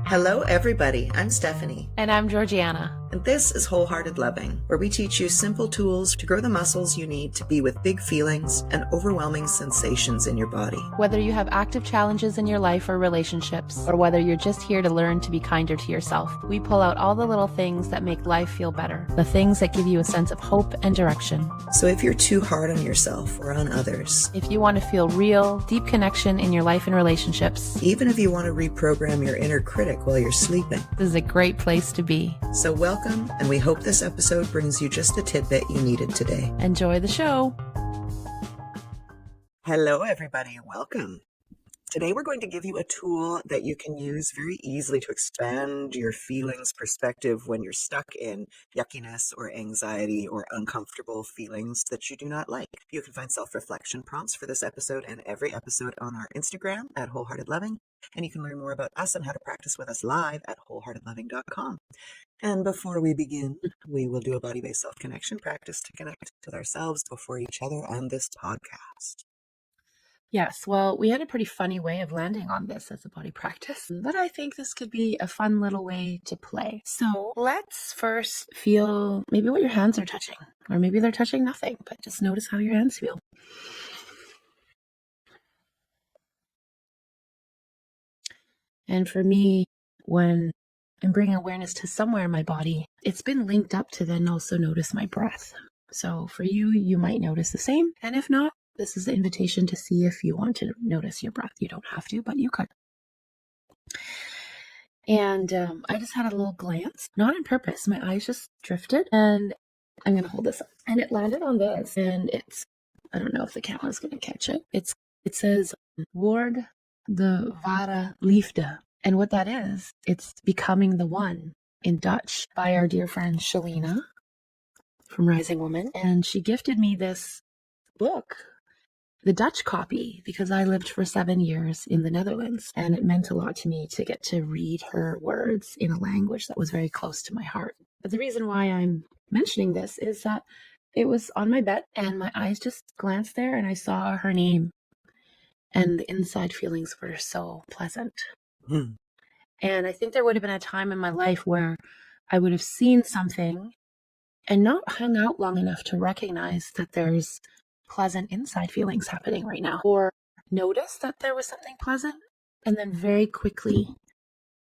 Hello, everybody. I'm Stephanie. And I'm Georgianna. And this is Wholehearted Loving, where we teach you simple tools to grow the muscles you need to be with big feelings and overwhelming sensations in your body. Whether you have active challenges in your life or relationships, or whether you're just here to learn to be kinder to yourself, we pull out all the little things that make life feel better, the things that give you a sense of hope and direction. So if you're too hard on yourself or on others, if you want to feel real, deep connection in your life and relationships, even if you want to reprogram your inner critic while you're sleeping, this is a great place to be. So welcome, and we hope this episode brings you just the tidbit you needed today. Enjoy the show. Hello, everybody, and welcome. Today we're going to give you a tool that you can use very easily to expand your feelings perspective when you're stuck in yuckiness or anxiety or uncomfortable feelings that you do not like. You can find self-reflection prompts for this episode and every episode on our Instagram at Wholehearted Loving, and you can learn more about us and how to practice with us live at wholeheartedloving.com. And before we begin, we will do a body-based self-connection practice to connect with ourselves before each other on this podcast. Yes, well, we had a pretty funny way of landing on this as a body practice, but I think this could be a fun little way to play. So let's first feel maybe what your hands are touching, or maybe they're touching nothing, but just notice how your hands feel. And for me, when I'm bringing awareness to somewhere in my body, it's been linked up to then also notice my breath. So for you, you might notice the same, and if not, this is the invitation to see if you want to notice your breath. You don't have to, but you could. And I just had a little glance, not on purpose. My eyes just drifted, and I'm going to hold this up. And it landed on this, and I don't know if the camera's going to catch it. It says, Word de Ware Liefde. And what that is, it's becoming the one in Dutch by our dear friend Shalina from Rising Woman. And she gifted me this book, the Dutch copy, because I lived for 7 years in the Netherlands, and it meant a lot to me to get to read her words in a language that was very close to my heart. But the reason why I'm mentioning this is that it was on my bed, and my eyes just glanced there, and I saw her name, and the inside feelings were so pleasant. And I think there would have been a time in my life where I would have seen something and not hung out long enough to recognize that there's pleasant inside feelings happening right now, or notice that there was something pleasant and then very quickly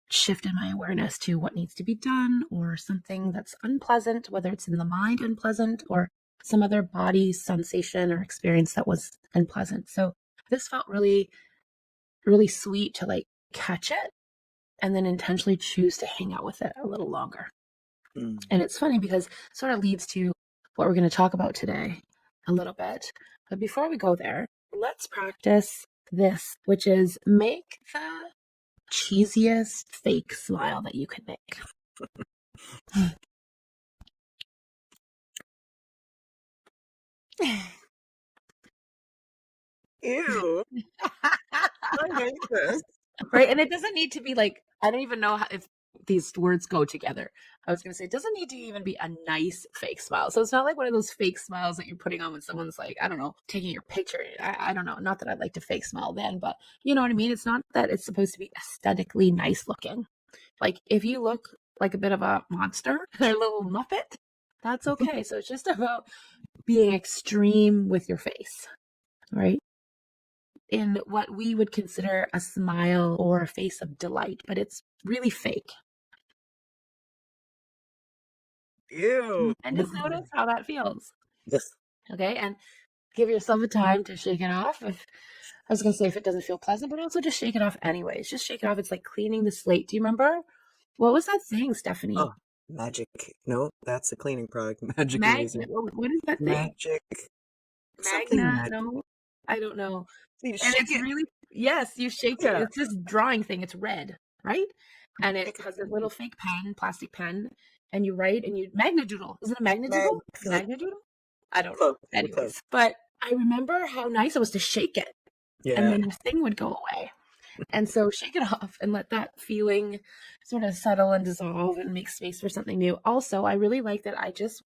shifted my awareness to what needs to be done, or something that's unpleasant, whether it's in the mind unpleasant or some other body sensation or experience that was unpleasant. So this felt really, really sweet to catch it and then intentionally choose to hang out with it a little longer. And it's funny because it sort of leads to what we're going to talk about today a little bit. But before we go there, let's practice this, which is make the cheesiest fake smile that you can make. Ew. I hate this. Right? And it doesn't need to be I don't even know if these words go together. I was going to say, it doesn't need to even be a nice fake smile. So it's not like one of those fake smiles that you're putting on when someone's I don't know, taking your picture. I don't know. Not that I'd like to fake smile then, but you know what I mean? It's not that it's supposed to be aesthetically nice looking. If you look like a bit of a monster or a little muppet, that's okay. So it's just about being extreme with your face, right? In what we would consider a smile or a face of delight, but it's really fake. Ew. And just notice how that feels. Yes. Okay, and give yourself a time to shake it off. I was going to say if it doesn't feel pleasant, but also just shake it off anyways. Just shake it off. It's like cleaning the slate. Do you remember? What was that thing, Stephanie? Oh, magic. No, that's a cleaning product. Magic. What is that thing? Magic. Magna? No, I don't know. So you and shake it's it. really, yes, you shake it. It's this drawing thing. It's red, right? And it has a little fake pen, plastic pen, and you write and you magnadoodle. Is it a magnadoodle? Magnadoodle? I don't know. Anyways, but I remember how nice it was to shake it. Yeah. And then the thing would go away. And so shake it off and let that feeling sort of settle and dissolve and make space for something new. Also, I really like that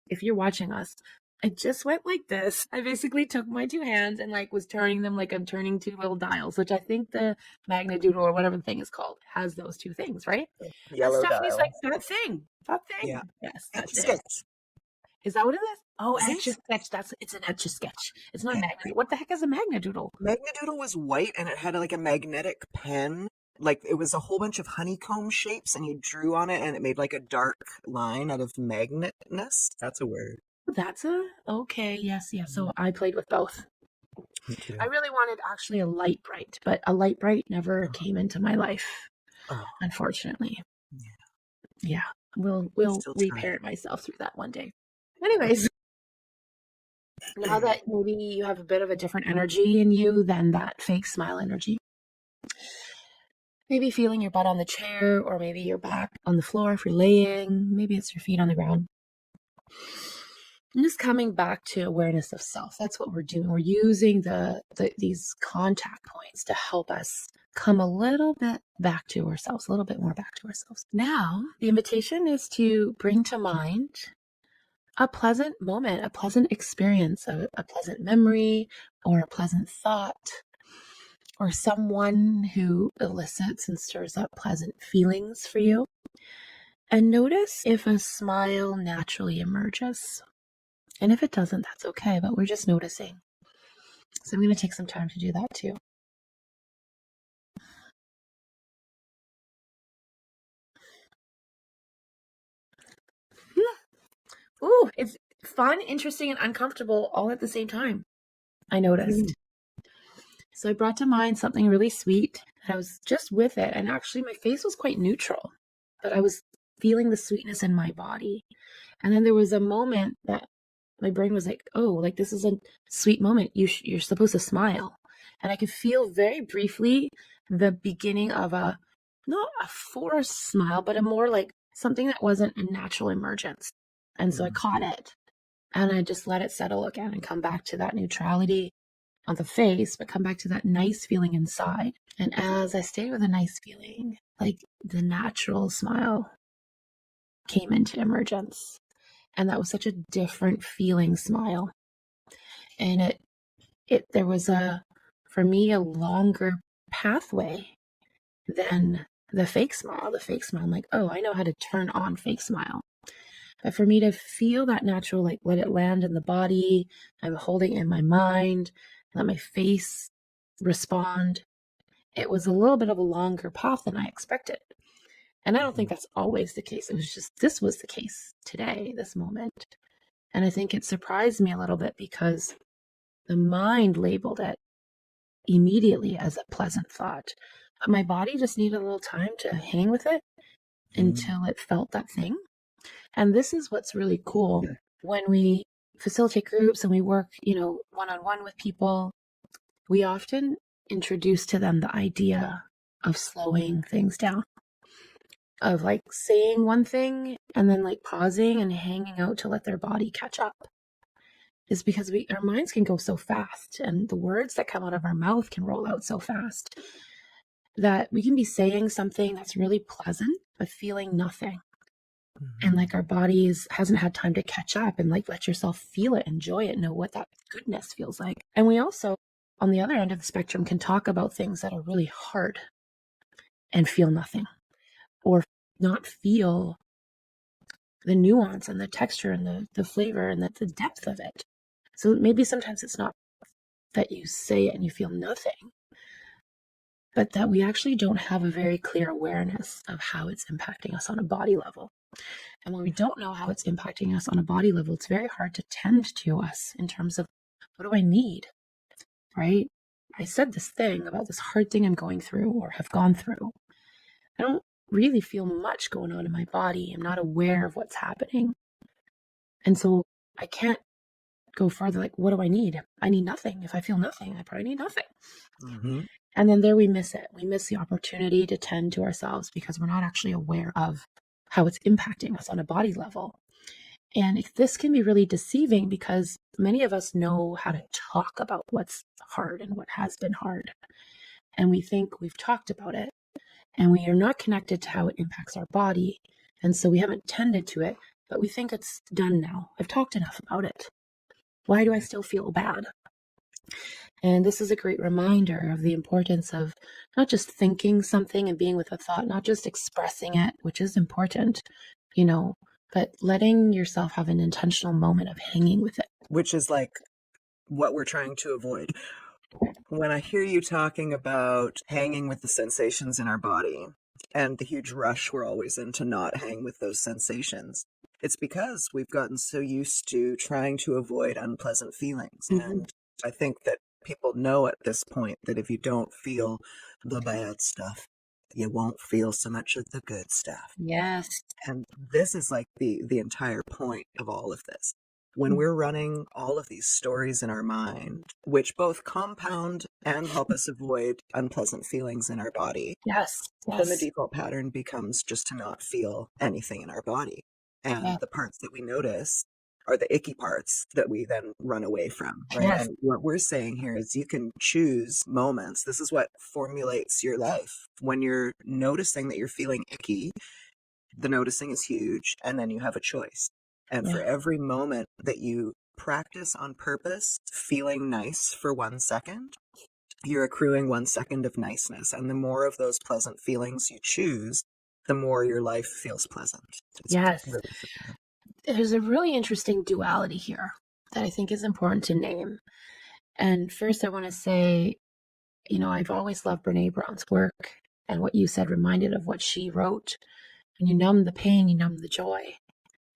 if you're watching us, I just went like this. I basically took my two hands and like was turning them like I'm turning two little dials, which I think the Magnadoodle or whatever the thing is called has those two things, right? And Yellow Stephanie's like, dials. that thing, that Yeah. thing. Yes, Etch that's a it. sketch. Is that what it is? Oh, Is etch a it? sketch. It's an etch a sketch. It's not a Yeah. Magnadoodle. What the heck is a Magnadoodle? Magnadoodle was white and it had like a magnetic pen. Like it was a whole bunch of honeycomb shapes and you drew on it and it made like a dark line out of magnetness. That's a word. That's a okay. Yes, yes. Mhm. So I played with both. Me I too. really wanted actually a light bright, but a light bright never came into my life, Oh, unfortunately. yeah. Yeah, we'll Still trying. reparent myself through that one day. Anyways, now that maybe you have a bit of a different energy in you than that fake smile energy, maybe feeling your butt on the chair, or maybe your back on the floor if you're laying, maybe it's your feet on the ground. And just coming back to awareness of self. That's what we're doing. We're using these contact points to help us come a little bit back to ourselves, a little bit more back to ourselves. Now, the invitation is to bring to mind a pleasant moment, a pleasant experience, a pleasant memory, or a pleasant thought, or someone who elicits and stirs up pleasant feelings for you. And notice if a smile naturally emerges. And if it doesn't, that's okay, but we're just noticing. So I'm going to take some time to do that too. Ooh, it's fun, interesting, and uncomfortable all at the same time, I noticed. So I brought to mind something really sweet, and I was just with it. And actually, my face was quite neutral, but I was feeling the sweetness in my body. And then there was a moment that my brain was like, oh, like this is a sweet moment. You're supposed to smile. And I could feel very briefly the beginning of not a forced smile, but a more like something that wasn't a natural emergence. And so I caught it and I just let it settle again and come back to that neutrality on the face, but come back to that nice feeling inside. And as I stayed with a nice feeling, like the natural smile came into emergence. And that was such a different feeling smile. And there was for me, a longer pathway than the fake smile. The fake smile, I'm like, oh, I know how to turn on fake smile. But for me to feel that natural, like let it land in the body, I'm holding it in my mind, let my face respond. It was a little bit of a longer path than I expected. And I don't think that's always the case. It was just, this was the case today, this moment. And I think it surprised me a little bit because the mind labeled it immediately as a pleasant thought. But my body just needed a little time to hang with it until it felt that thing. And this is what's really cool when we facilitate groups and we work, one-on-one with people, we often introduce to them the idea of slowing things down, of like saying one thing and then like pausing and hanging out to let their body catch up. Is because our minds can go so fast and the words that come out of our mouth can roll out so fast that we can be saying something that's really pleasant but feeling nothing. And like our bodies hasn't had time to catch up and like let yourself feel it, enjoy it, know what that goodness feels like. And we also, on the other end of the spectrum, can talk about things that are really hard and feel nothing, or not feel the nuance and the texture and the flavor and the depth of it. So maybe sometimes it's not that you say it and you feel nothing, but that we actually don't have a very clear awareness of how it's impacting us on a body level. And when we don't know how it's impacting us on a body level, it's very hard to tend to us in terms of what do I need, right? I said this thing about this hard thing I'm going through or have gone through. I don't really feel much going on in my body. I'm not aware of what's happening. And so I can't go further. Like, what do I need? I need nothing. If I feel nothing, I probably need nothing. Mm-hmm. And then there we miss it. We miss the opportunity to tend to ourselves because we're not actually aware of how it's impacting us on a body level. And this can be really deceiving because many of us know how to talk about what's hard and what has been hard. And we think we've talked about it and we are not connected to how it impacts our body. And so we haven't tended to it, but we think it's done now. I've talked enough about it. Why do I still feel bad? And this is a great reminder of the importance of not just thinking something and being with a thought, not just expressing it, which is important, you know, but letting yourself have an intentional moment of hanging with it. Which is like what we're trying to avoid. When I hear you talking about hanging with the sensations in our body and the huge rush we're always in to not hang with those sensations, it's because we've gotten so used to trying to avoid unpleasant feelings. Mm-hmm. And I think that people know at this point that if you don't feel the bad stuff, you won't feel so much of the good stuff. Yes. And this is like the entire point of all of this. When we're running all of these stories in our mind, which both compound and help us avoid unpleasant feelings in our body, Yes. then the Yes. default pattern becomes just to not feel anything in our body. And Yeah. the parts that we notice are the icky parts that we then run away from, right? Yes. And what we're saying here is you can choose moments. This is what formulates your life. When you're noticing that you're feeling icky, the noticing is huge, and then you have a choice. And for Yeah. every moment that you practice on purpose feeling nice for 1 second, you're accruing 1 second of niceness. And the more of those pleasant feelings you choose, the more your life feels pleasant. It's Yes. really simple. There's a really interesting duality here that I think is important to name. And first, I want to say, I've always loved Brene Brown's work, and what you said reminded of what she wrote. When you numb the pain, you numb the joy,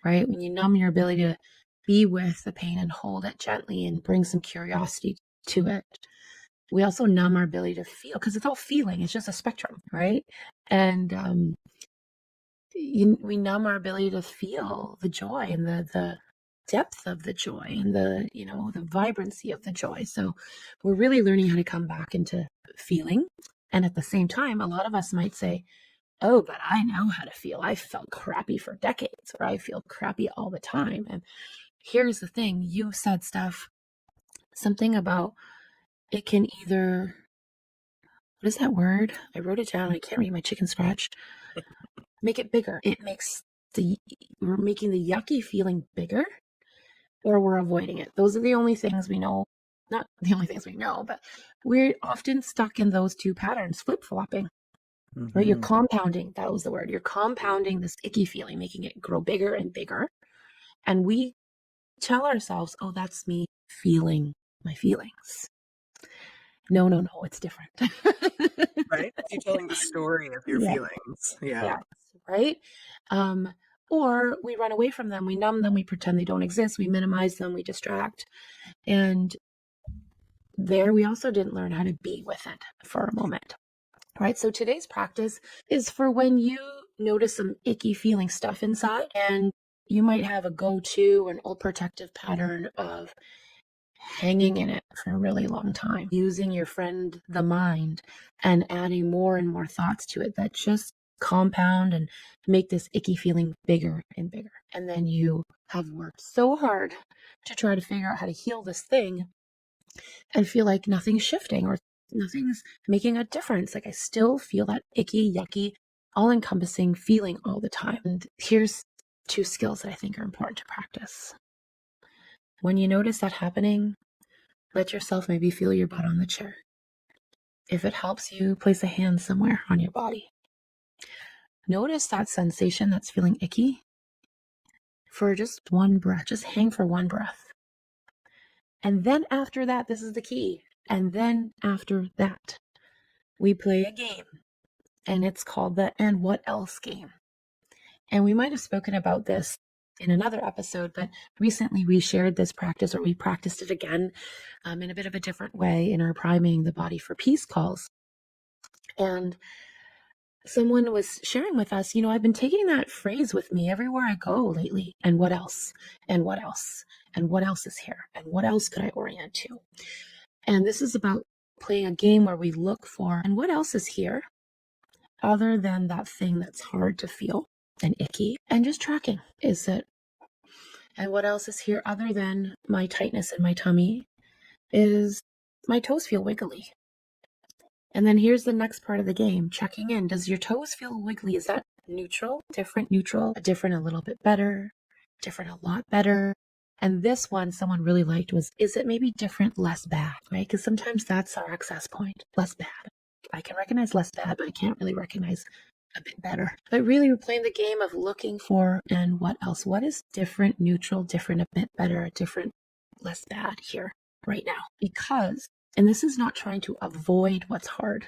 right? When you numb your ability to be with the pain and hold it gently and bring some curiosity to it, we also numb our ability to feel, because it's all feeling. It's just a spectrum, right? And we numb our ability to feel the joy and the depth of the joy and the vibrancy of the joy. So we're really learning how to come back into feeling. And at the same time, a lot of us might say, oh, but I know how to feel. I felt crappy for decades, or I feel crappy all the time. And here's the thing, you said stuff, something about it can either, what is that word? I wrote it down. I can't read my chicken scratch. Make it bigger. We're making the yucky feeling bigger, or we're avoiding it. Those are the only things we know. Not the only things we know, but we're often stuck in those two patterns, flip-flopping, right? You're compounding. That was the word. You're compounding this icky feeling, making it grow bigger and bigger. And we tell ourselves, oh, that's me feeling my feelings. No, no, no, it's different. Right? You're telling the story of your Yeah. feelings. Yeah. Yes, right? Or we run away from them, we numb them, we pretend they don't exist, we minimize them, we distract. And there we also didn't learn how to be with it for a moment. Right? So today's practice is for when you notice some icky feeling stuff inside, and you might have a go-to, an old protective pattern of hanging in it for a really long time, using your friend, the mind, and adding more and more thoughts to it that just compound and make this icky feeling bigger and bigger. And then you have worked so hard to try to figure out how to heal this thing and feel like nothing's shifting or nothing's making a difference. Like I still feel that icky, yucky, all encompassing feeling all the time. And here's two skills that I think are important to practice. When you notice that happening, let yourself maybe feel your butt on the chair. If it helps you, place a hand somewhere on your body. Notice that sensation that's feeling icky for just one breath. Just hang for one breath. And then after that, this is the key. And then after that, we play a game. And it's called the "and what else" game. And we might have spoken about this in another episode, but recently we shared this practice, or we practiced it again in a bit of a different way in our Priming the Body for Peace calls. And someone was sharing with us, I've been taking that phrase with me everywhere I go lately. And what else? And what else? And what else is here? And what else could I orient to? And this is about playing a game where we look for, and what else is here other than that thing that's hard to feel and icky, and just tracking. Is it, and what else is here other than my tightness in my tummy? Is my toes feel wiggly? And then here's the next part of the game, checking in. Does your toes feel wiggly? Is that neutral, different, a little bit better, different, a lot better? And this one someone really liked was, is it maybe different, less bad, right? Because sometimes that's our access point, less bad. I can recognize less bad, but I can't really recognize a bit better. But really, we're playing the game of looking for, and what else? What is different, neutral, different, a bit better, different, less bad here right now? Because, and this is not trying to avoid what's hard.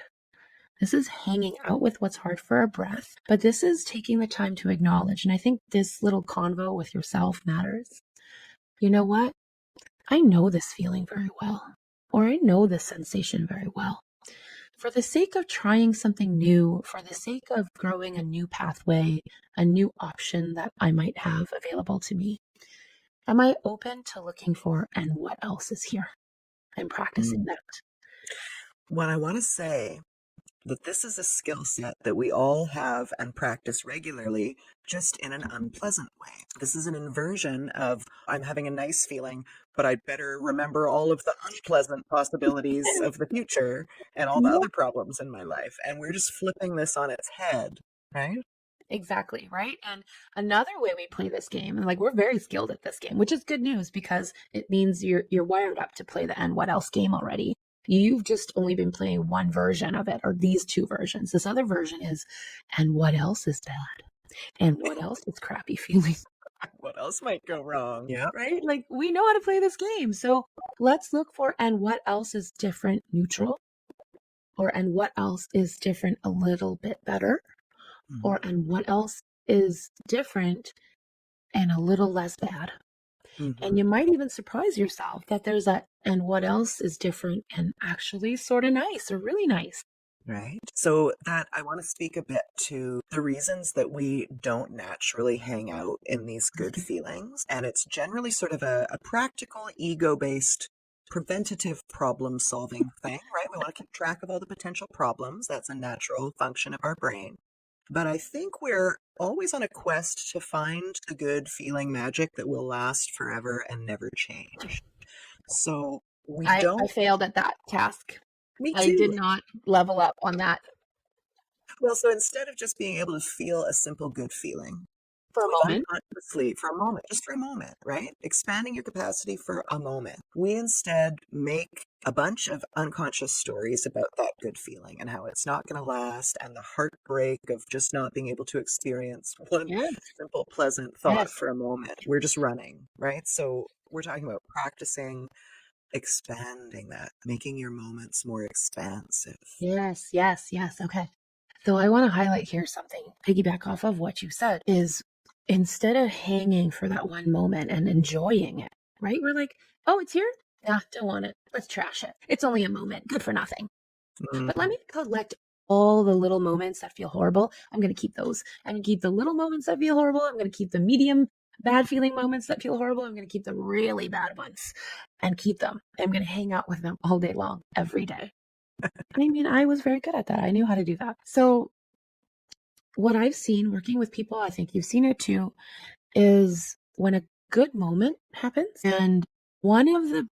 This is hanging out with what's hard for a breath, but this is taking the time to acknowledge. And I think this little convo with yourself matters. You know what? I know this feeling very well, or I know this sensation very well. For the sake of trying something new, for the sake of growing a new pathway, a new option that I might have available to me, am I open to looking for, and what else is here? I'm practicing Mm. that. What I want to say that this is a skill set that we all have and practice regularly, just in an unpleasant way. This is an inversion of, I'm having a nice feeling, but I'd better remember all of the unpleasant possibilities of the future and all the Yeah, other problems in my life. And we're just flipping this on its head, right? exactly, right? And another way we play this game, and like we're very skilled at this game, which is good news because it means you're wired up to play the and what else game already. You've just only been playing one version of it, or these two versions. This other version is, and what else is bad? And what else is crappy feeling? What else might go wrong? Yeah. Right? Like we know how to play this game. So let's look for, and what else is different, neutral, or and what else is different, a little bit better, or and what else is different and a little less bad. And Mm-hmm. you might even surprise yourself that there's a, and what else is different and actually sort of nice, or really nice. Right. So that I want to speak a bit to the reasons that we don't naturally hang out in these good feelings. And it's generally sort of a practical, ego-based, preventative problem solving thing, right? We want to keep track of all the potential problems. That's a natural function of our brain. But I think we're always on a quest to find the good feeling magic that will last forever and never change. So we I don't, failed at that task. me I did too. not level up on that Well, so instead of just being able to feel a simple good feeling, for a we moment. unconsciously, for a moment, just for a moment, right? Expanding your capacity for a moment. We instead make a bunch of unconscious stories about that good feeling and how it's not going to last, and the heartbreak of just not being able to experience one Yes. simple, pleasant thought Yes. for a moment. We're just running, right? So we're talking about practicing expanding that, making your moments more expansive. Yes. Yes. Yes. Okay. So I want to highlight here something, piggyback off of what you said, is instead of hanging for that one moment and enjoying it, right? We're like, oh, it's here? Yeah, don't want it. Let's trash it. It's only a moment. Good for nothing. But let Mm. me collect all the little moments that feel horrible. I'm going to keep those. I'm going to keep the little moments that feel horrible. I'm going to keep the medium bad feeling moments that feel horrible. I'm going to keep the really bad ones and keep them. I'm going to hang out with them all day long, every day. I mean, I was very good at that. I knew how to do that. So what I've seen working with people, I think you've seen it too, is when a good moment happens, and one of the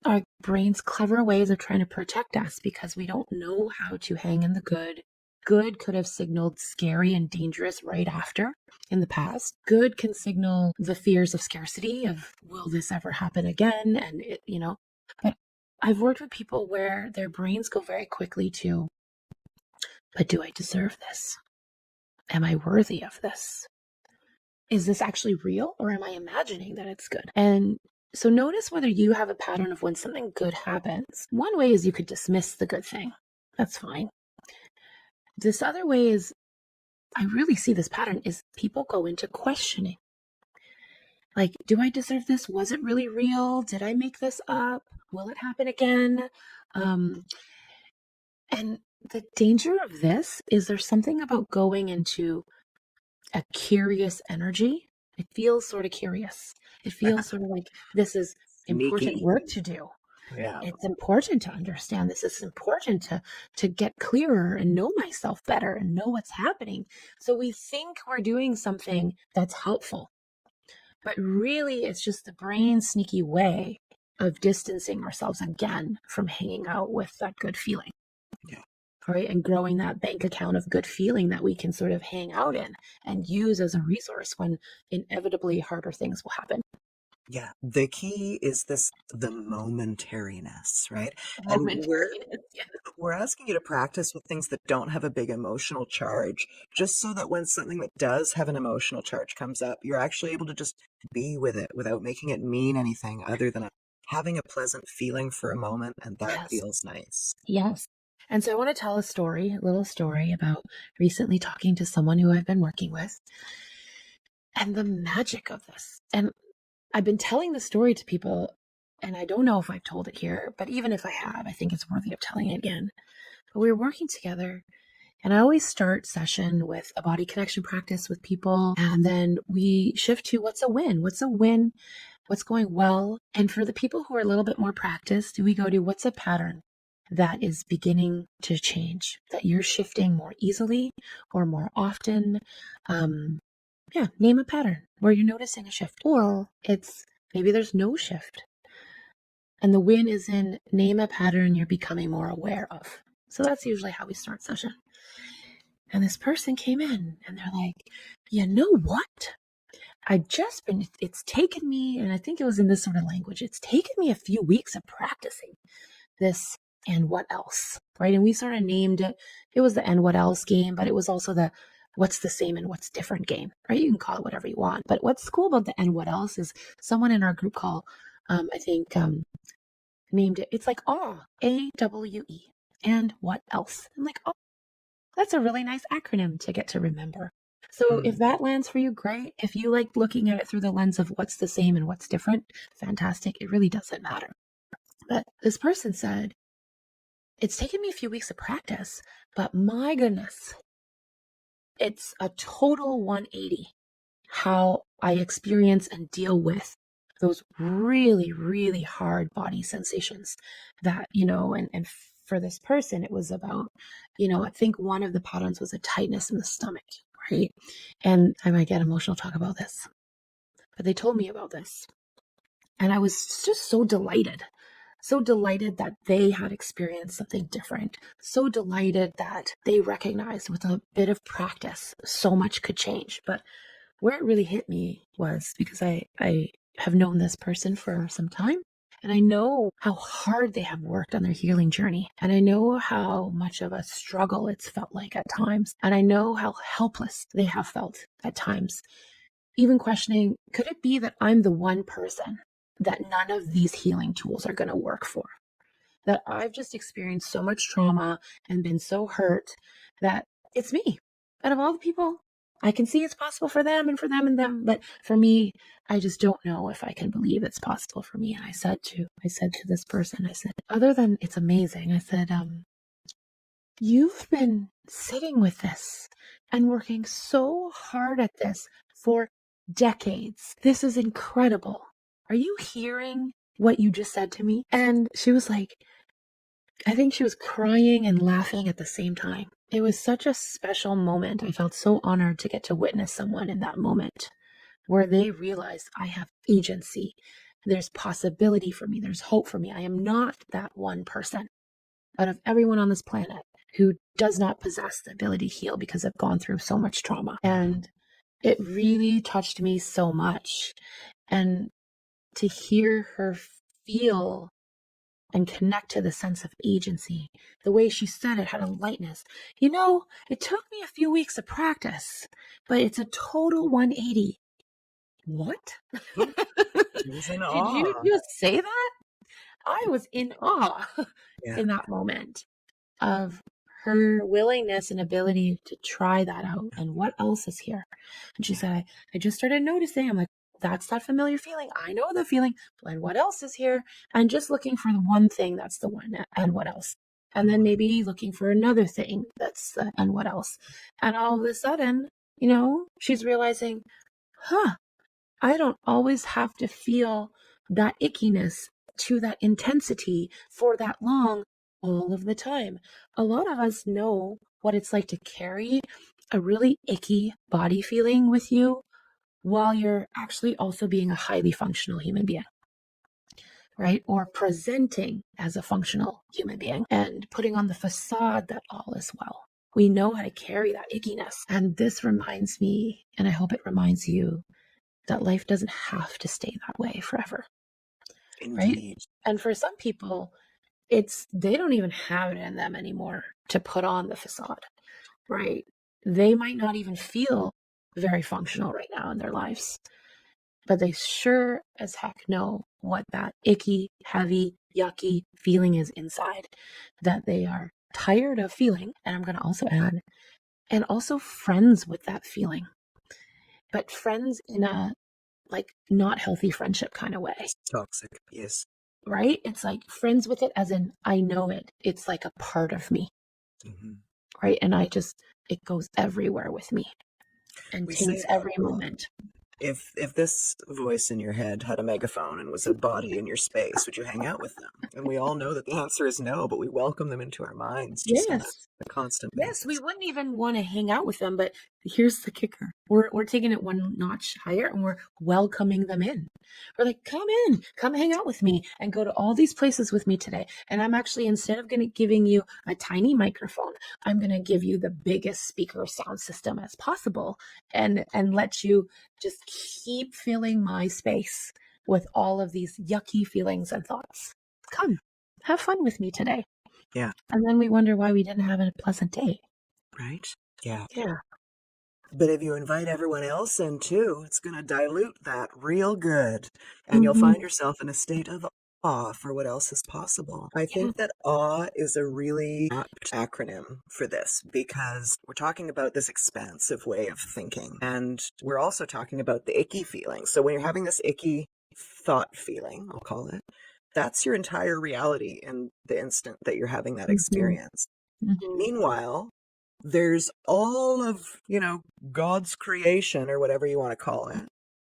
our brain's clever ways of trying to protect us because we don't know how to hang in the good. Good could have signaled scary and dangerous right after in the past. Good can signal the fears of scarcity of, will this ever happen again? And but I've worked with people where their brains go very quickly to, but do I deserve this? Am I worthy of this? Is this actually real, or am I imagining that it's good? And so notice whether you have a pattern of when something good happens. One way is you could dismiss the good thing. That's fine. This other way is, I really see this pattern, is people go into questioning. Like, do I deserve this? Was it really real? Did I make this up? Will it happen again? Um, and the danger of this is there's something about going into a curious energy. It feels sort of curious. It feels sort of like this is important Sneaky. work to do. Yeah. It's important to understand this. It's important to get clearer and know myself better and know what's happening. So we think we're doing something that's helpful, but really it's just the brain's sneaky way of distancing ourselves again from hanging out with that good feeling. Yeah. Right, and growing that bank account of good feeling that we can sort of hang out in and use as a resource when inevitably harder things will happen. Yeah, the key is the momentariness, right? And Momentariness. Yeah. we're asking you to practice with things that don't have a big emotional charge, just so that when something that does have an emotional charge comes up, you're actually able to just be with it without making it mean anything other than having a pleasant feeling for a moment, and that Yes. feels nice. Yes. And so I want to tell a little story about recently talking to someone who I've been working with and the magic of this. And I've been telling the story to people, and I don't know if I've told it here, but even if I have, I think it's worthy of telling it again. But we were working together, and I always start session with a body connection practice with people, and then we shift to what's a win? What's a win? What's going well? And for the people who are a little bit more practiced, we go to what's a pattern that is beginning to change, that you're shifting more easily or more often. Yeah, name a pattern where you're noticing a shift. Or it's maybe there's no shift. And the win is in name a pattern you're becoming more aware of. So that's usually how we start session. And this person came in and they're like, you know what? It's taken me, and I think it was in this sort of language, it's taken me a few weeks of practicing this and what else, right? And we sort of named it, it was the and what else game, but it was also the what's the same and what's different game, right? You can call it whatever you want. But what's cool about the and what else is someone in our group call, I think, named it, it's like AWE. And what else? I'm like, oh, that's a really nice acronym to get to remember. So if Mm. that lands for you, great. If you like looking at it through the lens of what's the same and what's different, fantastic. It really doesn't matter. But this person said, it's taken me a few weeks of practice, but my goodness, it's a total 180 how I experience and deal with those really, really hard body sensations that, and for this person, it was about, I think one of the patterns was a tightness in the stomach, right? And I might get emotional talk about this, but they told me about this. And I was just so delighted that they had experienced something different, so delighted that they recognized with a bit of practice, so much could change. But where it really hit me was because I have known this person for some time, and I know how hard they have worked on their healing journey. And I know how much of a struggle it's felt like at times. And I know how helpless they have felt at times, even questioning, could it be that I'm the one person that none of these healing tools are going to work for? That I've just experienced so much trauma and been so hurt that it's me. Out of all the people, I can see it's possible for them and for them and them, but for me, I just don't know if I can believe it's possible for me. And I said to this person, I said, other than it's amazing, I said, you've been sitting with this and working so hard at this for decades. This is incredible. Are you hearing what you just said to me? And she was like, I think she was crying and laughing at the same time. It was such a special moment. I felt so honored to get to witness someone in that moment where they realized I have agency. There's possibility for me. There's hope for me. I am not that one person out of everyone on this planet who does not possess the ability to heal because I've gone through so much trauma. And it really touched me so much. And to hear her feel and connect to the sense of agency. The way she said it had a lightness. It took me a few weeks of practice, but it's a total 180. What? She was in Did you awe. just say that? I was in awe Yeah. in that moment of her willingness and ability to try that out. And what else is here? And she Yeah. said, I just started noticing. I'm like, that's that familiar feeling. I know the feeling. And what else is here? And just looking for the one thing that's the one. And what else? And then maybe looking for another thing that's the and what else? And all of a sudden, she's realizing, huh, I don't always have to feel that ickiness to that intensity for that long all of the time. A lot of us know what it's like to carry a really icky body feeling with you while you're actually also being a highly functional human being, right? Or presenting as a functional human being and putting on the facade that all is well. We know how to carry that ickiness. And this reminds me, and I hope it reminds you, that life doesn't have to stay that way forever, right? Indeed. And for some people, they don't even have it in them anymore to put on the facade, right? They might not even feel very functional right now in their lives, but they sure as heck know what that icky, heavy, yucky feeling is inside that they are tired of feeling. And I'm going to also add, and also friends with that feeling, but friends in a like not healthy friendship kind of way, It's toxic. Yes. right? It's like friends with it as in I know it. It's like a part of me, Hmm. right? And it goes everywhere with me and We say taints that every a lot. moment. If this voice in your head had a megaphone and was a body in your space, would you hang out with them? And we all know that the answer is no, but we welcome them into our minds just on Yes. a constant Yes, we basis. wouldn't even want to hang out with them, but here's the kicker. We're taking it one notch higher and we're welcoming them in. We're like, come in, come hang out with me and go to all these places with me today. And I'm actually, instead of giving you a tiny microphone, I'm going to give you the biggest speaker sound system as possible and let you just keep filling my space with all of these yucky feelings and thoughts. Come, have fun with me today. Yeah. And then we wonder why we didn't have a pleasant day. Right? Yeah. Yeah. But if you invite everyone else in too, it's going to dilute that real good. And you'll Mhm. find yourself in a state of awe for what else is possible. I Yeah. think that awe is a really apt acronym for this because we're talking about this expansive way of thinking. And we're also talking about the icky feeling. So when you're having this icky thought feeling, I'll call it, that's your entire reality in the instant that you're having that Mhm. experience. Mhm. Meanwhile, there's all of, God's creation or whatever you want to call it,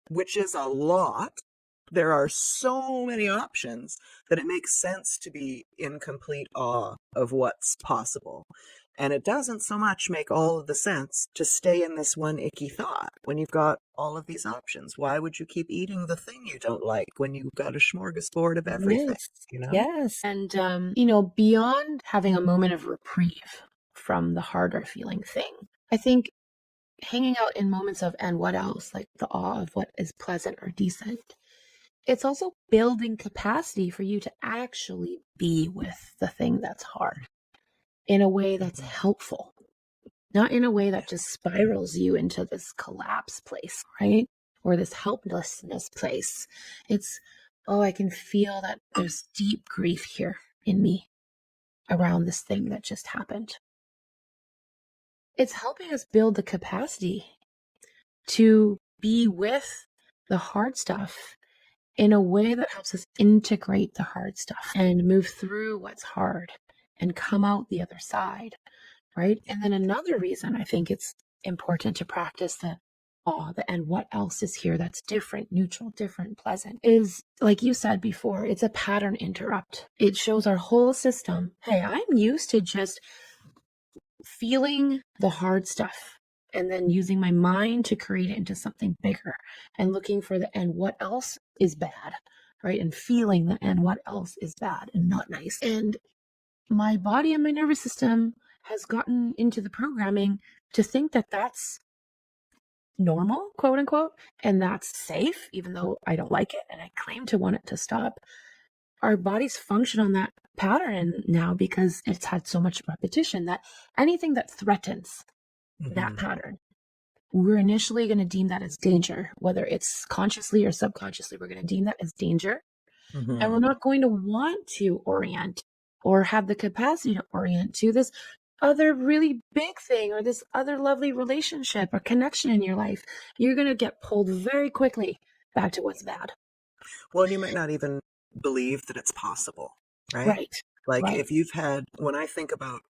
which is a lot. There are so many options that it makes sense to be in complete awe of what's possible. And it doesn't so much make all of the sense to stay in this one icky thought when you've got all of these options. Why would you keep eating the thing you don't like when you've got a smorgasbord of everything, Yes. you know? Yes. And, beyond having a moment of reprieve from the harder feeling thing, I think hanging out in moments of, and what else, like the awe of what is pleasant or decent, it's also building capacity for you to actually be with the thing that's hard in a way that's Mhm. helpful. Not in a way that just spirals you into this collapse place, right? Or this helplessness place. It's, oh, I can feel that there's deep grief here in me around this thing that just happened. It's helping us build the capacity to be with the hard stuff in a way that helps us integrate the hard stuff and move through what's hard and come out the other side, right? And then another reason I think it's important to practice the awe, the and what else is here that's different, neutral, different, pleasant, is like you said before, it's a pattern interrupt. It shows our whole system, hey, I'm used to just feeling the hard stuff and then using my mind to create it into something bigger and looking for the and what else is bad, right? And feeling the and what else is bad and not nice. And my body and my nervous system has gotten into the programming to think that that's normal, quote unquote, and that's safe, even though I don't like it and I claim to want it to stop. Our bodies function on that pattern now because it's had so much repetition that anything that threatens that Mhm. pattern, we're initially going to deem that as danger, whether it's consciously or subconsciously, we're going to deem that as danger. And we're Mhm. not going to want to orient or have the capacity to orient to this other really big thing or this other lovely relationship or connection in your life. You're going to get pulled very quickly back to what's bad. Well, and you might not even believe that it's possible, right? Right. Like Right. if you've had, when I think about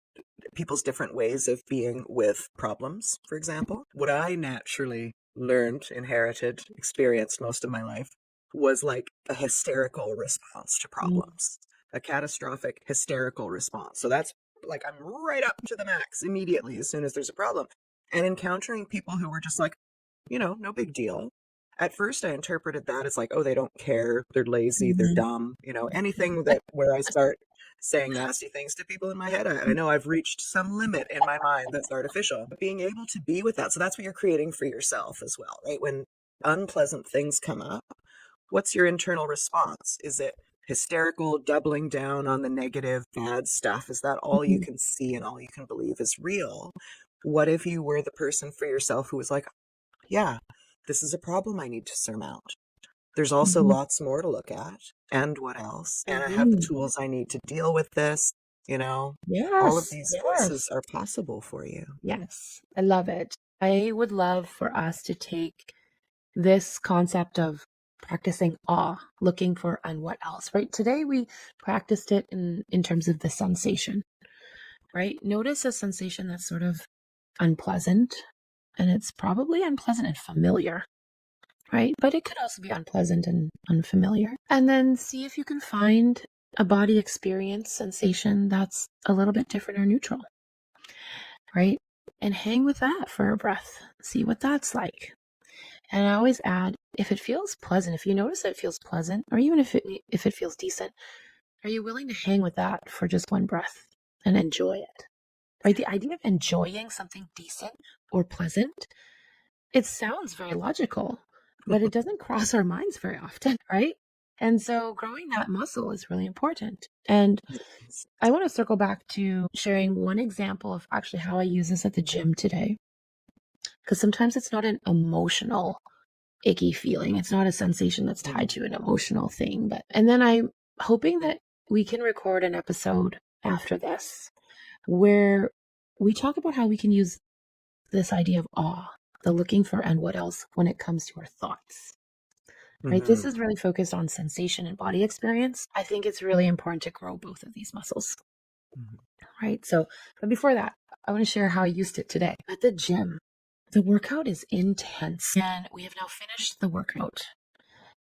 people's different ways of being with problems, for example, what I naturally learned, inherited, experienced most of my life was like a hysterical response to Mm. problems, a catastrophic hysterical response. So that's like I'm right up to the max immediately as soon as there's a problem. And encountering people who were just like, no big deal. At first, I interpreted that as like, oh, they don't care, they're lazy, they're Mhm. dumb, anything that where I start saying nasty things to people in my head. I know I've reached some limit in my mind that's artificial. But being able to be with that, so that's what you're creating for yourself as well, right? unpleasant things come up, what's your internal response? Is it hysterical, doubling down on the negative, bad stuff? Is that all you Mhm. can see and all you can believe is real? What if you were the person for yourself who was like, yeah, this is a problem I need to surmount. There's also Mhm. lots more to look at. And what else? And I have the Mhm. tools I need to deal with this. You know, all of Yes. these voices Yes. are possible for you. Yes. I love it. I would love for us to take this concept of practicing awe, looking for and what else, right? Today we practiced it in terms of the sensation, right? Notice a sensation that's sort of unpleasant, and it's probably unpleasant and familiar, right? But it could also be unpleasant and unfamiliar. And then see if you can find a body experience sensation that's a little bit different or neutral, right? And hang with that for a breath. See what that's like. And I always add, if it feels pleasant, if you notice that it feels pleasant, or even if it feels decent, are you willing to hang with that for just one breath and enjoy it? Right? The idea of enjoying something decent or pleasant, it sounds very logical, but it doesn't cross our minds very often, right? And so growing that muscle is really important. And Yes. I want to circle back to sharing one example of actually how I use this at the gym today. Because sometimes it's not an emotional icky feeling. It's not a sensation that's tied Mm, to an emotional thing. And then I'm hoping that we can record an episode after this where we talk about how we can use this idea of awe, the looking for and what else when it comes to our thoughts. Right? This mhm, is really focused on sensation and body experience. I think it's really important to grow both of these muscles. mhm, Right? So, but before that, I want to share how I used it today at the gym. The workout is intense, and we have now finished the workout.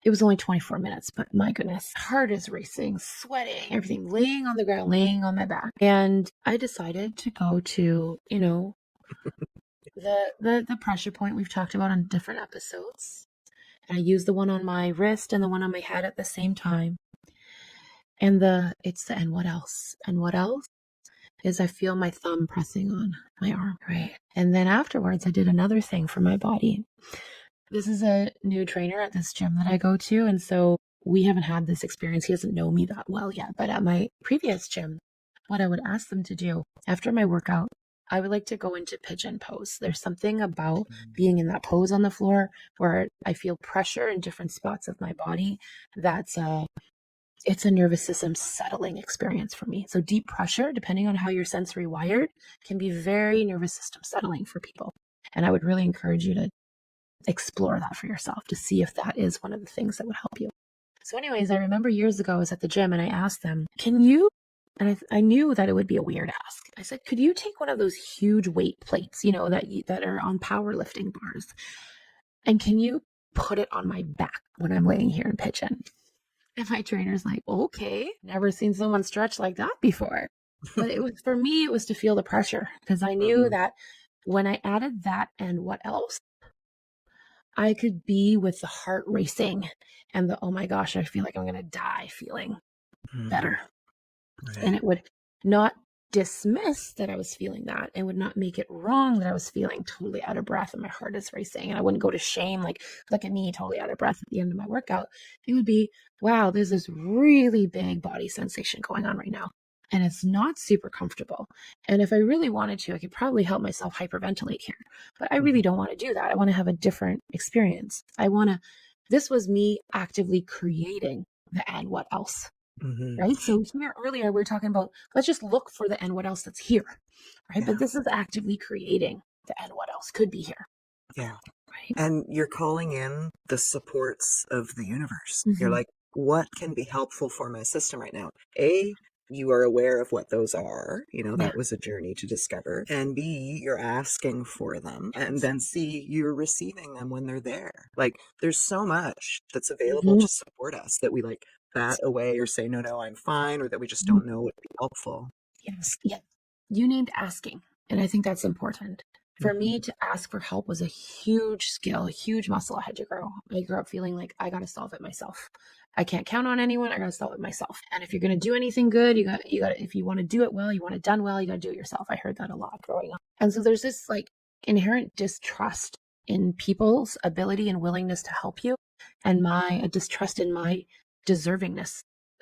It was only 24 minutes, but my goodness, heart is racing, sweating, everything, laying on the ground, laying on my back. And I decided to go to, the pressure point we've talked about on different episodes. And I used the one on my wrist and the one on my head at the same time. And and what else? And what else is I feel my thumb pressing on my arm, right? And then afterwards, I did another thing for my body. This is a new trainer at this gym that I go to. And so we haven't had this experience. He doesn't know me that well yet. But at my previous gym, what I would ask them to do after my workout, I would like to go into pigeon pose. There's something about being in that pose on the floor where I feel pressure in different spots of my body. That's it's a nervous system settling experience for me. So deep pressure, depending on how you're sensory wired, can be very nervous system settling for people. And I would really encourage you to explore that for yourself to see if that is one of the things that would help you. So, anyways, I remember years ago I was at the gym and I asked them, can you? And I knew that it would be a weird ask. I said, could you take one of those huge weight plates, that are on powerlifting bars, and can you put it on my back when I'm laying here in pigeon? And my trainer's like, okay, never seen someone stretch like that before. But it was for me, it was to feel the pressure because I knew mhm, that when I added that and what else, I could be with the heart racing and the, oh my gosh, I feel like I'm going to die feeling mhm. better. And Right. it would not dismiss that I was feeling that and would not make it wrong that I was feeling totally out of breath and my heart is racing. And I wouldn't go to shame, like, look at me totally out of breath at the end of my workout. It would be, wow, there's this really big body sensation going on right now. And it's not super comfortable. And if I really wanted to, I could probably help myself hyperventilate here. But I really Mhm, don't want to do that. I want to have a different experience. This was me actively creating the and what else, mhm. right? So here earlier we were talking about let's just look for the and what else that's here, right? But Yeah, this is actively creating the and what else could be here, yeah. right? And you're calling in the supports of the universe. You're Mm-hmm. like, what can be helpful for my system right now? A, you are aware of what those are. Yeah. That was a journey to discover. And B, you're asking for them. And Yes. then C, you're receiving them when they're there. Like, there's so much that's available Mm-hmm. to support us that we like bat away or say, no, no, I'm fine, or that we just Mm-hmm. don't know would be helpful. Yes. Yeah. You named asking, and I think that's important. For me Mhm, to ask for help was a huge skill, a huge muscle I had to grow. I grew up feeling like I got to solve it myself. I can't count on anyone. I got to solve it myself. And if you're going to do anything good, if you want to do it well, you want it done well, you got to do it yourself. I heard that a lot growing up. And so there's this like inherent distrust in people's ability and willingness to help you, and a distrust in my deservingness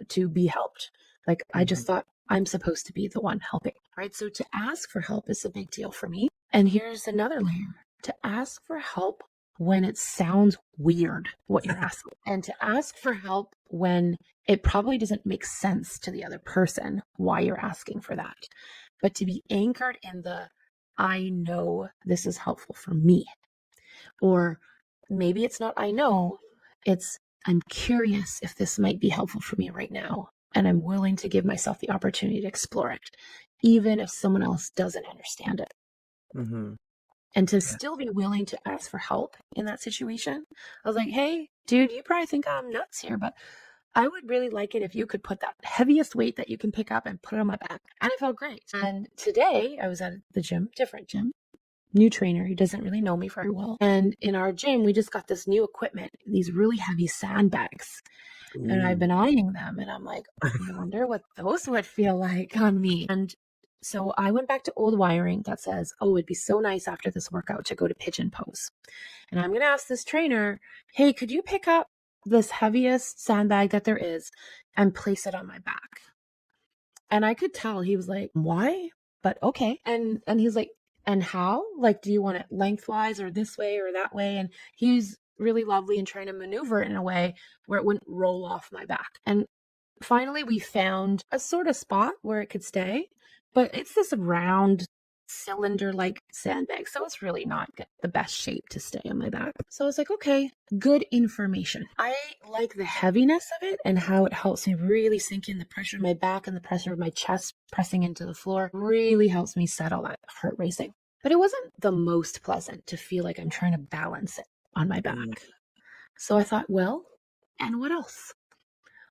to be helped. Like, I just thought I'm supposed to be the one helping, right? So to ask for help is a big deal for me. And here's another layer: to ask for help when it sounds weird what you're asking, and to ask for help when it probably doesn't make sense to the other person why you're asking for that. But to be anchored in I know this is helpful for me. Or maybe it's not I know, it's I'm curious if this might be helpful for me right now. And I'm willing to give myself the opportunity to explore it, even if someone else doesn't understand it. Mm-hmm. And to still be willing to ask for help in that situation. I was like, hey, dude, you probably think I'm nuts here, but I would really like it if you could put that heaviest weight that you can pick up and put it on my back. And it felt great. And today I was at the gym, different gym, new trainer. He doesn't really know me very well. And in our gym, we just got this new equipment, these really heavy sandbags. And I've been eyeing them, and I'm like, I wonder what those would feel like on me. And so I went back to old wiring that says, oh, it'd be so nice after this workout to go to pigeon pose. And I'm going to ask this trainer, hey, could you pick up this heaviest sandbag that there is and place it on my back? And I could tell he was like, why? But okay. And he's like, and how? Like, do you want it lengthwise or this way or that way? And he's really lovely and trying to maneuver it in a way where it wouldn't roll off my back. And finally, we found a sort of spot where it could stay, but it's this round cylinder-like sandbag, so it's really not the best shape to stay on my back. So I was like, okay, good information. I like the heaviness of it and how it helps me really sink in. The pressure of my back and the pressure of my chest pressing into the floor really helps me settle that heart racing. But it wasn't the most pleasant to feel like I'm trying to balance it on my back. So I thought, well, and what else?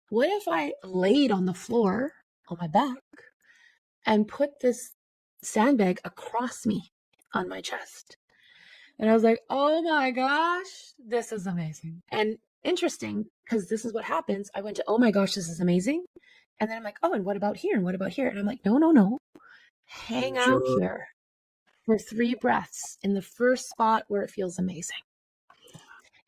What if I laid on the floor on my back and put this sandbag across me on my chest? And I was like, oh my gosh, this is amazing. And interesting, because this is what happens. I went to, oh my gosh, this is amazing. And then I'm like, oh, and what about here? And what about here? And I'm like, no, no, no. Hang out here for 3 breaths in the first spot where it feels amazing.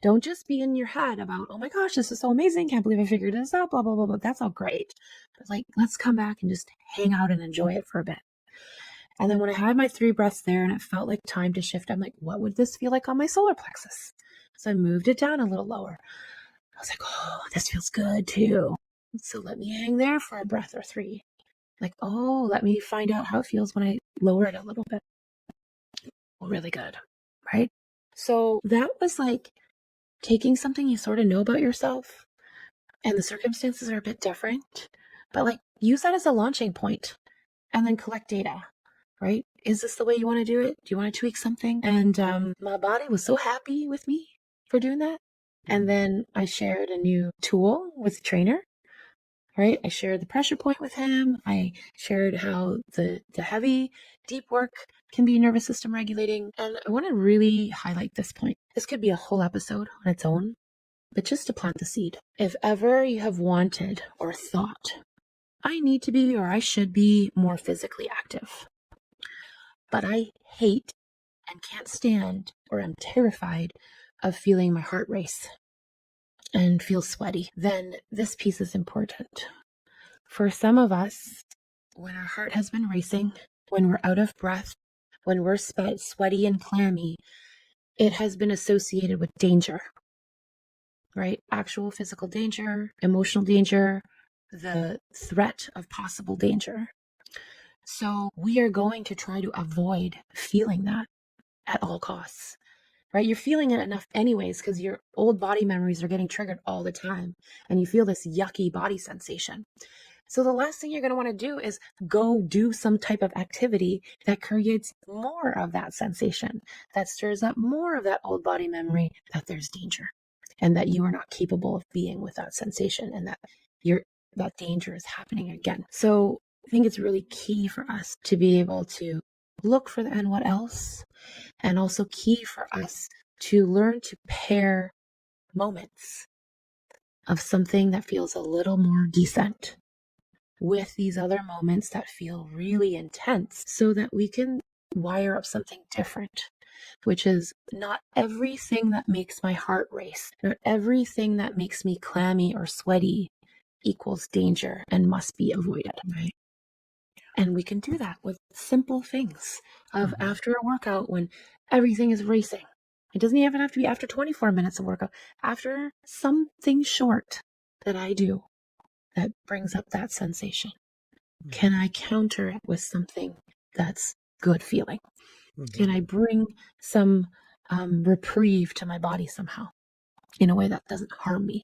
Don't just be in your head about, oh my gosh, this is so amazing. Can't believe I figured this out, blah, blah, blah, blah. That's all great. But like, let's come back and just hang out and enjoy it for a bit. And then when I had my 3 breaths there and it felt like time to shift, I'm like, what would this feel like on my solar plexus? So I moved it down a little lower. I was like, oh, this feels good too. So let me hang there for a breath or 3. Like, oh, let me find out how it feels when I lower it a little bit. Well, really good, right? So that was like taking something you sort of know about yourself, and the circumstances are a bit different, but like use that as a launching point and then collect data, right? Is this the way you want to do it? Do you want to tweak something? And my body was so happy with me for doing that. And then I shared a new tool with the trainer, right? I shared the pressure point with him. I shared how the heavy, deep work can be nervous system regulating. And I want to really highlight this point. This could be a whole episode on its own, but just to plant the seed. If ever you have wanted or thought, I need to be or I should be more physically active, but I hate and can't stand or am terrified of feeling my heart race and feel sweaty, then this piece is important. For some of us, when our heart has been racing, when we're out of breath, when we're sweaty and clammy, it has been associated with danger, right? Actual physical danger, emotional danger, the threat of possible danger. So we are going to try to avoid feeling that at all costs, right? You're feeling it enough anyways because your old body memories are getting triggered all the time and you feel this yucky body sensation. So the last thing you're going to want to do is go do some type of activity that creates more of that sensation, that stirs up more of that old body memory that there's danger and that you are not capable of being with that sensation and that that danger is happening again. So I think it's really key for us to be able to look for the and what else, and also key for us to learn to pair moments of something that feels a little more decent with these other moments that feel really intense so that we can wire up something different. which is not everything that makes my heart race, not everything that makes me clammy or sweaty equals danger and must be avoided, right? And we can do that with simple things of after a workout when everything is racing. It doesn't even have to be after 24 minutes of workout, after something short that I do that brings up that sensation. Can I counter it with something that's good feeling? Can I bring some reprieve to my body somehow in a way that doesn't harm me?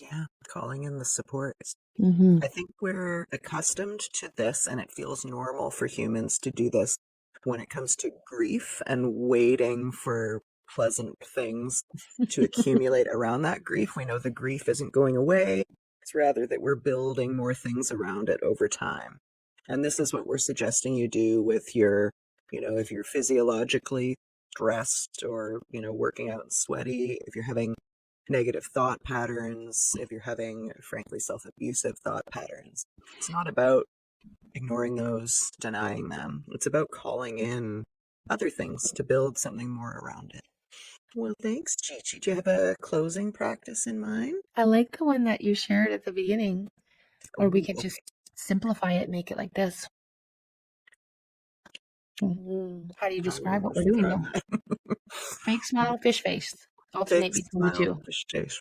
Yeah, calling in the support. Mm-hmm. I think we're accustomed to this, and it feels normal for humans to do this when it comes to grief and waiting for pleasant things to accumulate around that grief. We know the grief isn't going away. It's rather that we're building more things around it over time. And this is what we're suggesting you do with your, if you're physiologically stressed or, working out and sweaty, if you're having negative thought patterns, if you're having, frankly, self abusive thought patterns. It's not about ignoring those, denying them. It's about calling in other things to build something more around it. Well, thanks, Chi. Do you have a closing practice in mind? I like the one that you shared at the beginning, or we could Ooh, just simplify it, make it like this. How do you how do you describe what we're doing describe though? that? Fake smile, fish face. Fake Alternate between the smile, two. fish face.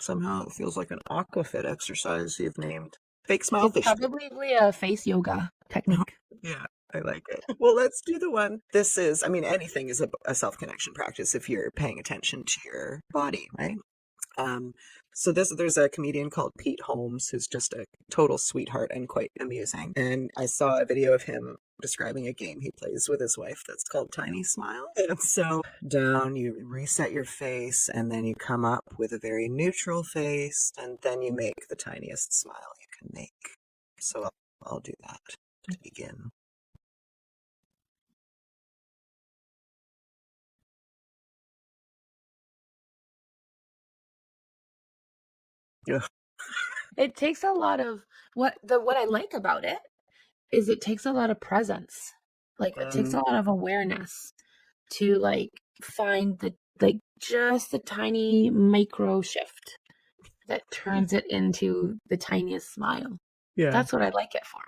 Somehow it feels like an aquafit exercise you've named. Fake smile, It's fish face. probably a face yoga technique. Yeah, I like it. Well, let's do the one. This is, anything is a self connection practice if you're paying attention to your body, right? Um, so there's a comedian called Pete Holmes who's just a total sweetheart and quite amusing. And I saw a video of him describing a game he plays with his wife that's called Tiny Smile. And so down, you reset your face, and then you come up with a very neutral face, and then you make the tiniest smile you can make. So I'll do that to begin. Yeah. It takes a lot of what I like about it is it takes a lot of presence. Like it takes a lot of awareness to like find the like just the tiny micro shift that turns it into the tiniest smile. Yeah. That's what I like it for.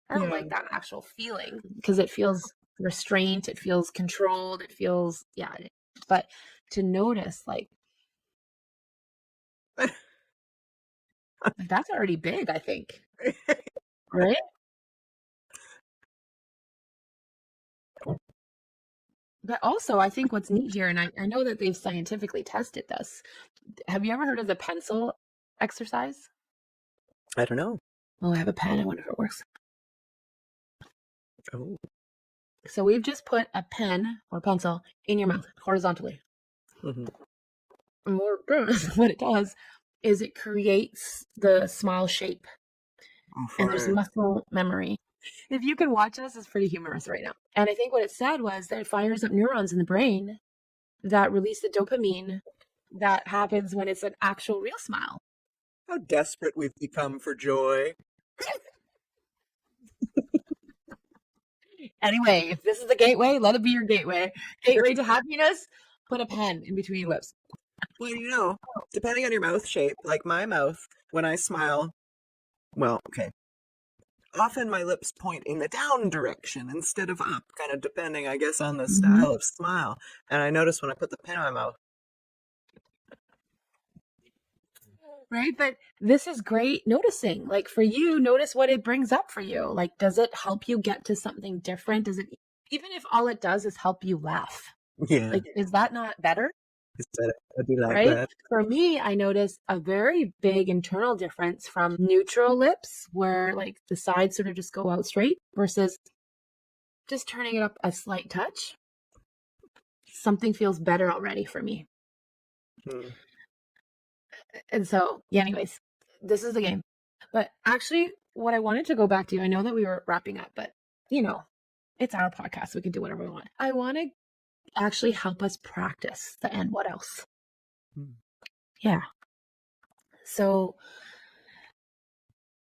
I don't Yeah. like that actual feeling because it feels restrained, it feels controlled, it feels yeah. But to notice like that's already big, I think. Right? But also, I think what's neat here, and I know that they've scientifically tested this. Have you ever heard of the pencil exercise? I don't know. Oh, I have a pen. I wonder if it works. Oh. So we've just put a pen or pencil in your mouth horizontally. Mm-hmm. And what it does is it creates the smile shape, Oh, and there's for muscle memory. If you can watch us, it's pretty humorous right now. And I think what it said was that it fires up neurons in the brain that release the dopamine that happens when it's an actual real smile. how desperate we've become for joy. Anyway, if this is the gateway, let it be your gateway. Gateway to happiness, put a pen in between your lips. Well, depending on your mouth shape, like my mouth, when I smile, well, okay, often my lips point in the down direction instead of up, kind of depending, I guess, on the Mm-hmm. style of smile. And I notice when I put the pen in my mouth, Right? But this is great noticing. Like for you, notice what it brings up for you. Like, does it help you get to something different? Does it, even if all it does is help you laugh? yeah, Like, is that not better? I do like Right? that. For me, I noticed a very big internal difference from neutral lips, where like the sides sort of just go out straight, versus just turning it up a slight touch. Something feels better already for me. Hmm. And so, yeah, anyways, this is the game. But actually, what I wanted to go back to, I know that we were wrapping up, but it's our podcast. We can do whatever we want. I want to actually help us practice the and what else. Hmm. Yeah. So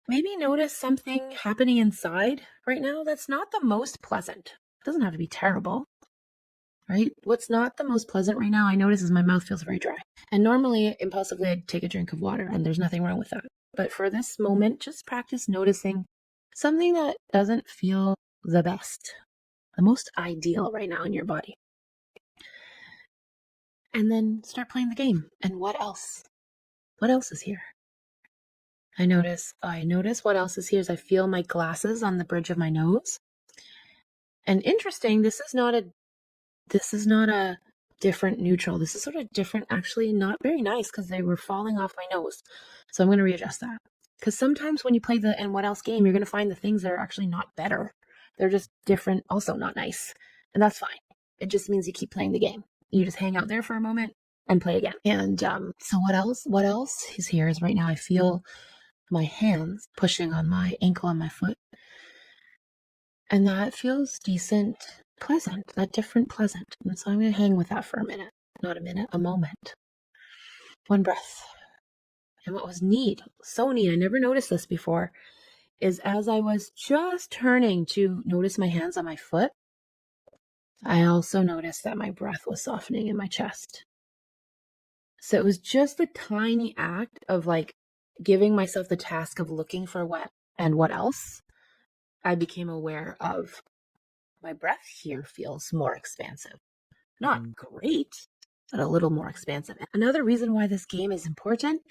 maybe notice something happening inside right now that's not the most pleasant. It doesn't have to be terrible. right? What's not the most pleasant right now, I notice, is my mouth feels very dry. And normally, impulsively, I'd take a drink of water, and there's nothing wrong with that. But for this moment, just practice noticing something that doesn't feel the best, the most ideal right now in your body. And then start playing the game. And what else? What else is here? I notice what else is here is I feel my glasses on the bridge of my nose. And interesting, this is not a different neutral. This is sort of different, actually not very nice because they were falling off my nose. So I'm going to readjust that. Because sometimes when you play the and what else game, you're going to find the things that are actually not better. They're just different, also not nice. And that's fine. It just means you keep playing the game. You just hang out there for a moment and play again. And so what else? What else is here is right now I feel my hands pushing on my ankle and my foot. And that feels decent, pleasant, that different pleasant. And so I'm going to hang with that for a minute. Not a minute, a moment. One breath. And what was neat, so neat, I never noticed this before, is as I was just turning to notice my hands on my foot, I also noticed that my breath was softening in my chest. So it was just a tiny act of like giving myself the task of looking for what and what else. I became aware of my breath here feels more expansive. Not great, but a little more expansive. Another reason why this game is important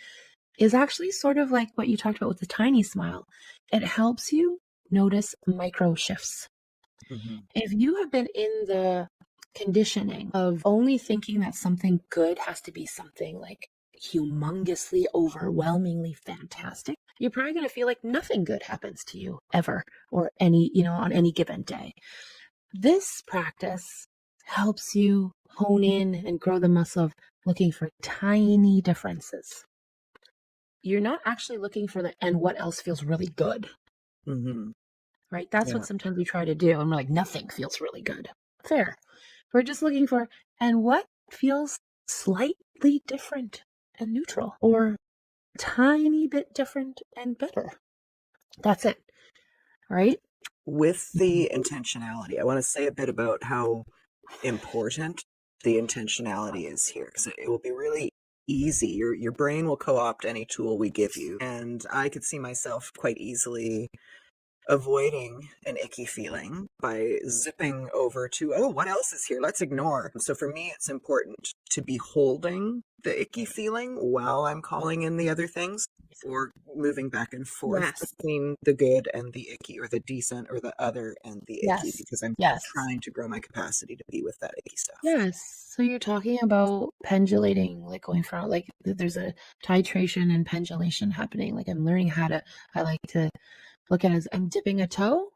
is actually sort of like what you talked about with the tiny smile. It helps you notice micro shifts. Mm-hmm. If you have been in the conditioning of only thinking that something good has to be something like humongously, overwhelmingly fantastic, you're probably going to feel like nothing good happens to you ever or on any given day. This practice helps you hone in and grow the muscle of looking for tiny differences. You're not actually looking for and what else feels really good, Mm-hmm. right? That's Yeah. what sometimes we try to do. And we're like, nothing feels really good. Fair. We're just looking for, and what feels slightly different and neutral or tiny bit different and better. That's it, right? With the intentionality, I want to say a bit about how important the intentionality is here. So it will be really easy. Your brain will co-opt any tool we give you. And I could see myself quite easily avoiding an icky feeling by zipping over to, oh, what else is here? Let's ignore. So for me, it's important to be holding the icky feeling while I'm calling in the other things, or moving back and forth Yes. between the good and the icky, or the decent or the other and the icky, Yes. because I'm Yes. trying to grow my capacity to be with that icky stuff. Yes. So you're talking about pendulating, like going from like there's a titration and pendulation happening. Like I like to look at it as I'm dipping a toe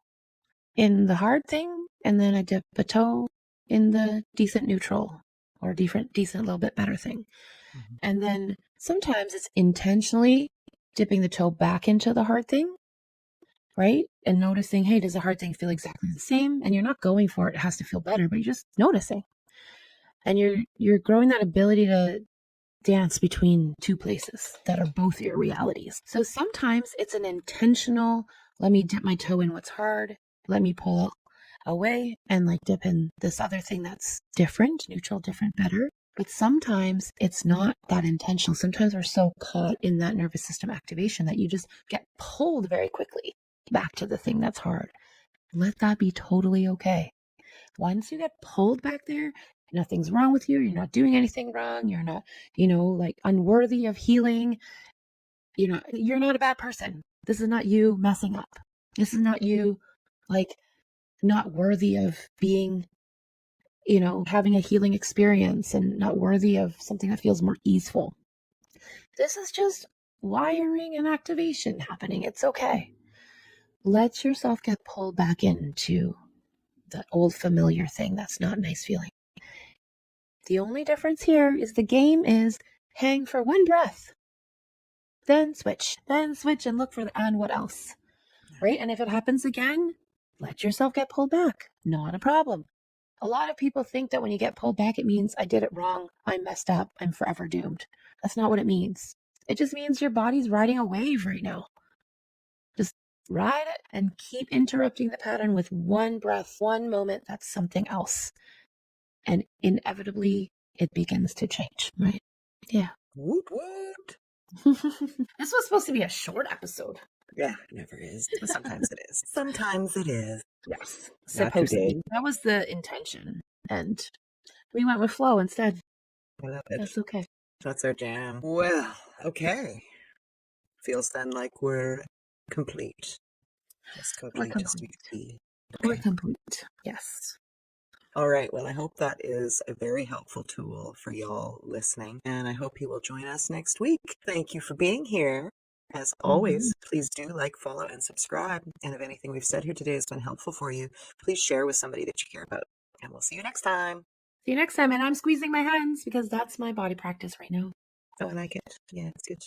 in the hard thing, and then I dip a toe in the decent neutral or decent little bit better thing. Mm-hmm. And then sometimes it's intentionally dipping the toe back into the hard thing, right? And noticing, hey, does the hard thing feel exactly the same? And you're not going for it. It has to feel better, but you're just noticing. And you're growing that ability to dance between two places that are both your realities. So sometimes it's an intentional, let me dip my toe in what's hard, let me pull away and like dip in this other thing that's different, neutral, different, better. But sometimes it's not that intentional. Sometimes we're so caught in that nervous system activation that you just get pulled very quickly back to the thing that's hard. Let that be totally okay. Once you get pulled back there, nothing's wrong with you. You're not doing anything wrong. You're not, like unworthy of healing. You're not a bad person. This is not you messing up. This is not you like not worthy of being, having a healing experience and not worthy of something that feels more easeful. This is just wiring and activation happening. It's okay. Let yourself get pulled back into the old familiar thing that's not a nice feeling. The only difference here is the game is hang for one breath, then switch and look for the and what else, right? And if it happens again, let yourself get pulled back. Not a problem. A lot of people think that when you get pulled back, it means I did it wrong, I messed up, I'm forever doomed. That's not what it means. It just means your body's riding a wave right now. Just ride it and keep interrupting the pattern with one breath, one moment. That's something else. and inevitably it begins to change, right? Yeah. Woot woot. This was supposed to be a short episode. Yeah, it never is. But sometimes it is. Sometimes it is. Yes. Not Supposed to today. be. That was the intention. And we went with flow instead. I love it. That's okay. That's our jam. Well, okay. Feels then like we're complete. As complete as we could be. We're Okay. complete. Yes. All right. Well, I hope that is a very helpful tool for y'all listening. And I hope you will join us next week. Thank you for being here. As always, please do like, follow, and subscribe. And if anything we've said here today has been helpful for you, please share with somebody that you care about. And we'll see you next time. See you next time. And I'm squeezing my hands because that's my body practice right now. Oh, I like it. Yeah, it's good.